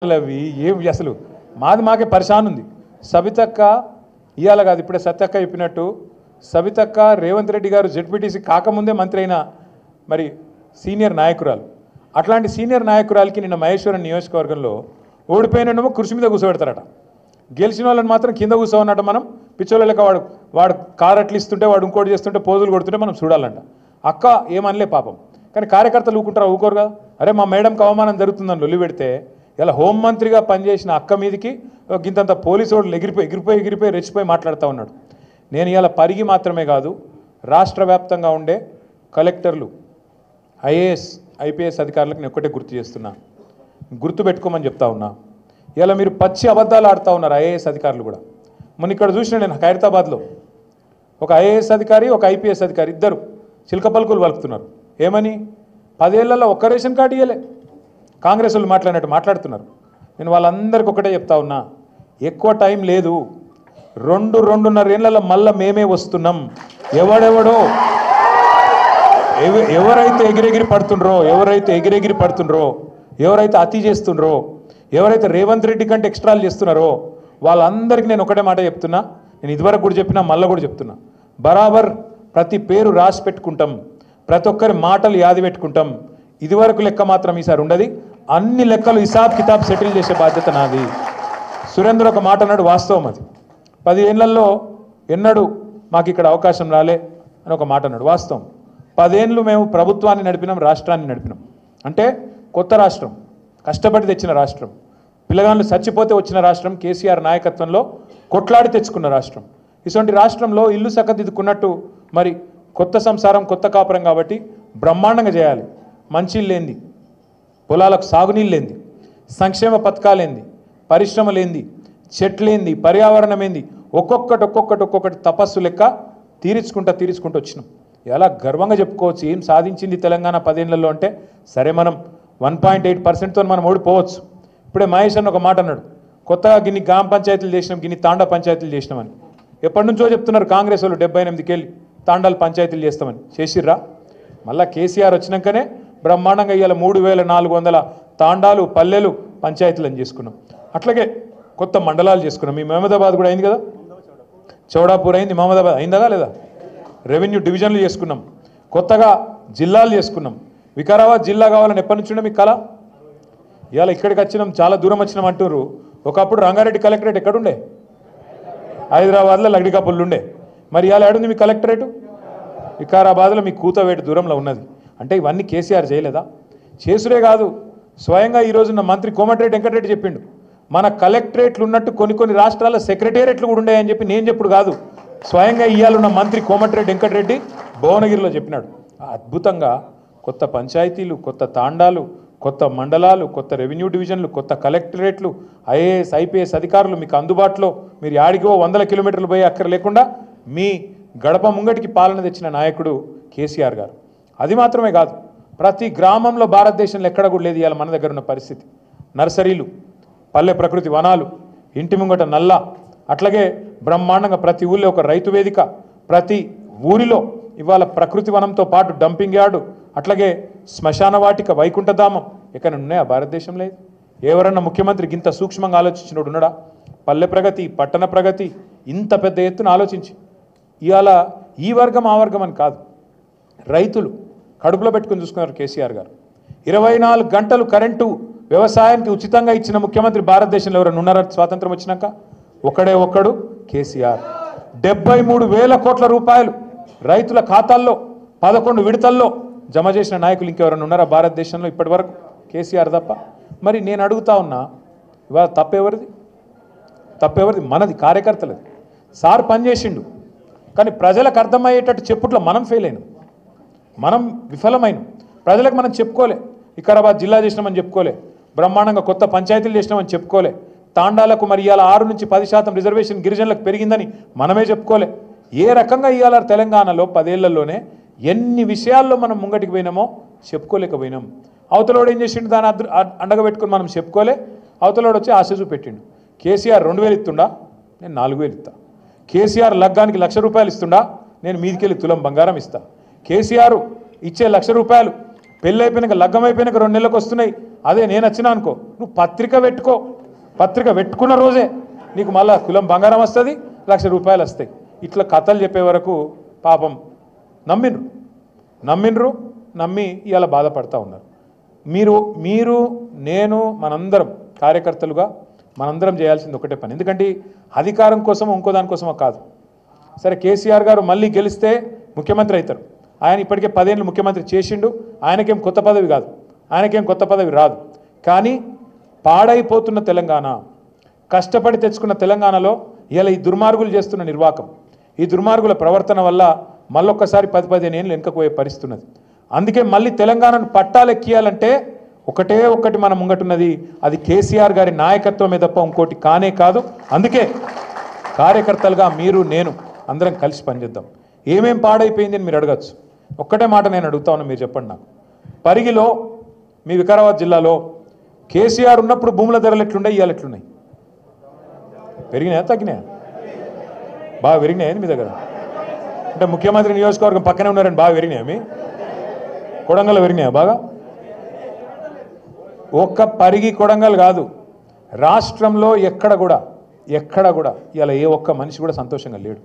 అవి ఏం అసలు మాది మాకే పరిశాన్ ఉంది. సబితక్క ఇయాల కాదు, ఇప్పుడే సత్యక్క చెప్పినట్టు సబితక్క రేవంత్ రెడ్డి గారు జెడ్పీటీసీ కాకముందే మంత్రి అయిన మరి సీనియర్ నాయకురాలు. అట్లాంటి సీనియర్ నాయకురాలకి నిన్న మహేశ్వరం నియోజకవర్గంలో ఓడిపోయినమో కుర్చీ మీద కూర్చోబెడతారట, గెలిచిన వాళ్ళని మాత్రం కింద కూర్చోవన్నట్టు మనం పిచ్చోళ్ళ లెక్క వాడు కారు అట్లు ఇస్తుంటే వాడు ఇంకోటి చేస్తుంటే పోజులు కొడుతుంటే మనం చూడాలంట. అక్క ఏమనలే పాపం, కానీ కార్యకర్తలు ఊకుంటారా? ఊకోరు కదా. అరే మా మేడంకి అవమానం జరుగుతుందని లొల్లి పెడితే ఇలా హోంమంత్రిగా పనిచేసిన అక్క మీదికి గింతంత పోలీసు వాళ్ళు ఎగిరిపోయి రెచ్చిపోయి మాట్లాడుతూ ఉన్నాడు. నేను ఇలా పరిగి మాత్రమే కాదు, రాష్ట్ర వ్యాప్తంగా ఉండే కలెక్టర్లు, ఐఏఎస్ ఐపీఎస్ అధికారులకు నేను ఒక్కటే గుర్తు చేస్తున్నా, గుర్తు పెట్టుకోమని చెప్తా ఉన్నా. ఇలా మీరు పచ్చి అబద్ధాలు ఆడుతూ ఉన్నారు ఐఏఎస్ అధికారులు కూడా. మొన్న ఇక్కడ చూసిన నేను ఖైరతాబాద్లో ఒక ఐఏఎస్ అధికారి ఒక ఐపీఎస్ అధికారి ఇద్దరు చిలక పలుకులు పలుకుతున్నారు. ఏమని? 10 ఏళ్లలో ఒక్క రేషన్ కార్డు ఇవ్వలే. కాంగ్రెస్ వాళ్ళు మాట్లాడినట్టు మాట్లాడుతున్నారు. నేను వాళ్ళందరికీ ఒకటే చెప్తా ఉన్నా, ఎక్కువ టైం లేదు, 2-2.5 ఏళ్లలో మళ్ళీ మేమే వస్తున్నాం. ఎవరైతే ఎగిరెగిరి పడుతుండ్రో, ఎవరైతే అతి చేస్తుండ్రో, ఎవరైతే రేవంత్ రెడ్డి కంటే ఎక్స్ట్రాలు చేస్తున్నారో వాళ్ళందరికీ నేను ఒకటే మాట చెప్తున్నా. నేను ఇదివరకు కూడా చెప్పినా, మళ్ళీ కూడా చెప్తున్నా, బరాబర్ ప్రతి పేరు రాసి పెట్టుకుంటాం, ప్రతి ఒక్కరి మాటలు యాది పెట్టుకుంటాం. ఇదివరకు లెక్క మాత్రం ఈసారి ఉండదు. అన్ని లెక్కలు హిసాబ్ కితాబ్ సెటిల్ చేసే బాధ్యత నాది. సురేంద్ర ఒక మాట అన్నాడు, వాస్తవం అది. 10 ఏళ్లలో ఎన్నడూ మాకు ఇక్కడ అవకాశం రాలే అని ఒక మాట అన్నాడు, వాస్తవం. 10 ఏళ్ళు మేము ప్రభుత్వాన్ని నడిపినాం, రాష్ట్రాన్ని నడిపినాం. అంటే కొత్త రాష్ట్రం, కష్టపడి తెచ్చిన రాష్ట్రం, పిల్లగాళ్ళు చచ్చిపోతే వచ్చిన రాష్ట్రం, కేసీఆర్ నాయకత్వంలో కొట్లాడి తెచ్చుకున్న రాష్ట్రం. ఇటువంటి రాష్ట్రంలో ఇల్లు చక్కదిద్దుకున్నట్టు మరి కొత్త సంసారం, కొత్త కాపురం కాబట్టి బ్రహ్మాండంగా చేయాలి. మంచిళ్ళు లేంది, పొలాలకు సాగునీళ్ళు లేంది, సంక్షేమ పథకాలేంది, పరిశ్రమలేంది, చెట్లేంది, పర్యావరణం ఏంది, ఒక్కొక్కటి తపస్సు లెక్క తీర్చుకుంటూ వచ్చినాం. ఎలా గర్వంగా చెప్పుకోవచ్చు ఏం సాధించింది తెలంగాణ 10 ఏళ్లలో అంటే. సరే మనం 1.8%తో మనం ఓడిపోవచ్చు. ఇప్పుడే మహేష్ అన్న ఒక మాట అన్నాడు, కొత్తగా గిన్ని గ్రామ పంచాయతీలు చేసినాం, గిన్ని తాండా పంచాయతీలు చేసినామని. ఎప్పటి నుంచో చెప్తున్నారు కాంగ్రెస్ వాళ్ళు, 78కి వెళ్ళి తాండాలు పంచాయతీలు చేస్తామని. చేసిర్రా? మళ్ళీ కేసీఆర్ వచ్చినాకనే బ్రహ్మాండంగా ఇవాళ 3400 తాండాలు, పల్లెలు, పంచాయతీలను చేసుకున్నాం. అట్లాగే కొత్త మండలాలు చేసుకున్నాం. మీ మహమ్మదాబాద్ కూడా అయింది కదా, చౌడాపూర్ అయింది, మహమ్మదాబాద్ అయిందా లేదా? రెవెన్యూ డివిజన్లు చేసుకున్నాం, కొత్తగా జిల్లాలు చేసుకున్నాం. వికారాబాద్ జిల్లా కావాలని ఎప్పటి నుంచి ఉండే మీకు కళ? ఇవాళ ఇక్కడికి వచ్చినాం, చాలా దూరం వచ్చినాం అంటున్నారు. ఒకప్పుడు రంగారెడ్డి కలెక్టరేట్ ఎక్కడుండే? హైదరాబాద్లో లగ్డికాపుల్లు ఉండే. మరి ఇవాళ ఏడుంది మీ కలెక్టరేటు? వికారాబాద్లో మీ కూతవేటు దూరంలో ఉన్నది. అంటే ఇవన్నీ కేసీఆర్ చేయలేదా? చేసుడే కాదు, స్వయంగా ఈరోజున్న మంత్రి కోమటిరెడ్డి వెంకటరెడ్డి చెప్పిండు, మన కలెక్టరేట్లు ఉన్నట్టు కొన్ని రాష్ట్రాల సెక్రటేరియట్లు కూడా ఉన్నాయని చెప్పి నేను చెప్పుడు కాదు, స్వయంగా ఇయ్యాలున్న మంత్రి కోమటిరెడ్డి వెంకటరెడ్డి భువనగిరిలో చెప్పినాడు. అద్భుతంగా కొత్త పంచాయతీలు, కొత్త తాండాలు, కొత్త మండలాలు, కొత్త రెవెన్యూ డివిజన్లు, కొత్త కలెక్టరేట్లు, ఐఏఎస్ ఐపీఎస్ అధికారులు మీకు అందుబాటులో, మీరు యాడిగో 100 కిలోమీటర్లు పోయే అక్కర లేకుండా మీ గడప ముంగటికి పాలన తెచ్చిన నాయకుడు కేసీఆర్ గారు. అది మాత్రమే కాదు, ప్రతి గ్రామంలో భారతదేశంలో ఎక్కడ కూడా లేదు ఇవాళ మన దగ్గర ఉన్న పరిస్థితి. నర్సరీలు, పల్లె ప్రకృతి వనాలు, ఇంటి ముంగట నల్ల, అట్లాగే బ్రహ్మాండంగా ప్రతి ఊళ్ళో ఒక రైతు వేదిక, ప్రతి ఊరిలో ఇవాళ ప్రకృతి వనంతో పాటు డంపింగ్ యార్డు, అట్లాగే శ్మశాన వాటిక, వైకుంఠధామం ఎక్కడ ఉన్నాయా భారతదేశంలో? ఎవరన్నా ముఖ్యమంత్రి ఇంత సూక్ష్మంగా ఆలోచించినోడు ఉన్నాడా? పల్లె ప్రగతి, పట్టణ ప్రగతి ఇంత పెద్ద ఎత్తున ఆలోచించి ఇవాళ ఈ వర్గం ఆ వర్గం అని కాదు, రైతులు కడుపులో పెట్టుకుని చూసుకున్నారు కేసీఆర్ గారు. 24 గంటలు కరెంటు వ్యవసాయానికి ఉచితంగా ఇచ్చిన ముఖ్యమంత్రి భారతదేశంలో ఎవరైనా ఉన్నారా స్వాతంత్రం వచ్చినాక? ఒక్కడు కేసీఆర్. 73,000 కోట్ల రూపాయలు రైతుల ఖాతాల్లో 11 విడతల్లో జమ చేసిన నాయకులు ఇంకెవరైనా ఉన్నారా భారతదేశంలో ఇప్పటి వరకు? కేసీఆర్ తప్ప. మరి నేను అడుగుతా ఉన్నా, ఇవాళ తప్పెవరిది? మనది, కార్యకర్తలది. సార్ పనిచేసిండు, కానీ ప్రజలకు అర్థమయ్యేటట్టు చెప్పుట్లో మనం ఫెయిల్ అయినాం, మనం విఫలమైనాం. ప్రజలకు మనం చెప్పుకోలే, వికారాబాద్ జిల్లా చేసినామని చెప్పుకోలే, బ్రహ్మాండంగా కొత్త పంచాయతీలు చేసినామని చెప్పుకోలే, తాండాలకు మరి ఇవాళ 6-10% రిజర్వేషన్ గిరిజనులకు పెరిగిందని మనమే చెప్పుకోలే. ఏ రకంగా ఇవాళ తెలంగాణలో 10 ఏళ్లలోనే ఎన్ని విషయాల్లో మనం ముంగటికి పోయినామో చెప్పుకోలేకపోయినాం. అవతలోడు ఏం చేసిండు, దాన్ని అండగా పెట్టుకుని మనం చెప్పుకోలే. అవతలోడు వచ్చి ఆశ చూపెట్టిండు. కేసీఆర్ 2,000 ఇస్తుండా, నేను 4,000 ఇస్తా. కేసీఆర్ లగ్గానికి 1,00,000 రూపాయలు ఇస్తుండా, నేను మీదికెళ్ళి తులం బంగారం ఇస్తా. కేసీఆర్ ఇచ్చే 1,00,000 రూపాయలు పెళ్ళి అయిపోయినాక లగ్గం అయిపోయినాక 2 నెలలకు వస్తున్నాయి. అదే నేను వచ్చినా అనుకో, నువ్వు పత్రిక పెట్టుకో, పత్రిక పెట్టుకున్న రోజే నీకు మళ్ళా కులం బంగారం వస్తుంది, ₹1,00,000 వస్తాయి. ఇట్లా కథలు చెప్పే వరకు పాపం నమ్మిండ్రు, నమ్మి ఇవాళ బాధపడతా ఉన్నారు. మీరు నేను మనందరం కార్యకర్తలుగా మనందరం చేయాల్సింది ఒకటే పని. ఎందుకంటే అధికారం కోసం ఇంకో దానికోసమో కాదు. సరే కేసీఆర్ గారు మళ్ళీ గెలిస్తే ముఖ్యమంత్రి అవుతారు. ఆయన ఇప్పటికే 10 ఏళ్ళు ముఖ్యమంత్రి చేసిండు. ఆయనకేం కొత్త పదవి కాదు, ఆయనకేం కొత్త పదవి రాదు. కానీ పాడైపోతున్న తెలంగాణ, కష్టపడి తెచ్చుకున్న తెలంగాణలో ఇలా ఈ దుర్మార్గులు చేస్తున్న నిర్వాకం, ఈ దుర్మార్గుల ప్రవర్తన వల్ల మళ్ళొక్కసారి 10-15 ఏళ్ళు వెనుకపోయే పరిస్థితి ఉన్నది. అందుకే మళ్ళీ తెలంగాణను పట్టాలెక్కియాలంటే ఒకటి మన ముంగటున్నది, అది కేసీఆర్ గారి నాయకత్వమే తప్ప ఇంకోటి కానే కాదు. అందుకే కార్యకర్తలుగా మీరు నేను అందరం కలిసి పనిచేద్దాం. ఏమేం పాడైపోయింది అని మీరు అడగచ్చు. ఒక్కటే మాట నేను అడుగుతా ఉన్నా, మీరు చెప్పండి నాకు. పరిగిలో మీ వికారాబాద్ జిల్లాలో కేసీఆర్ ఉన్నప్పుడు భూముల ధరలు ఎట్లున్నాయి, ఇవాళ ఎట్లున్నాయి? పెరిగినాయా తగ్గినాయా? బాగా పెరిగినాయని మీ దగ్గర? అంటే ముఖ్యమంత్రి నియోజకవర్గం పక్కనే ఉన్నారని బాగా పెరిగినాయా? మీ కొడంగల్ పెరిగినాయా బాగా? ఒక్క పరిగి కొడంగల్ కాదు, రాష్ట్రంలో ఎక్కడ కూడా ఇలా ఏ ఒక్క మనిషి కూడా సంతోషంగా లేడు.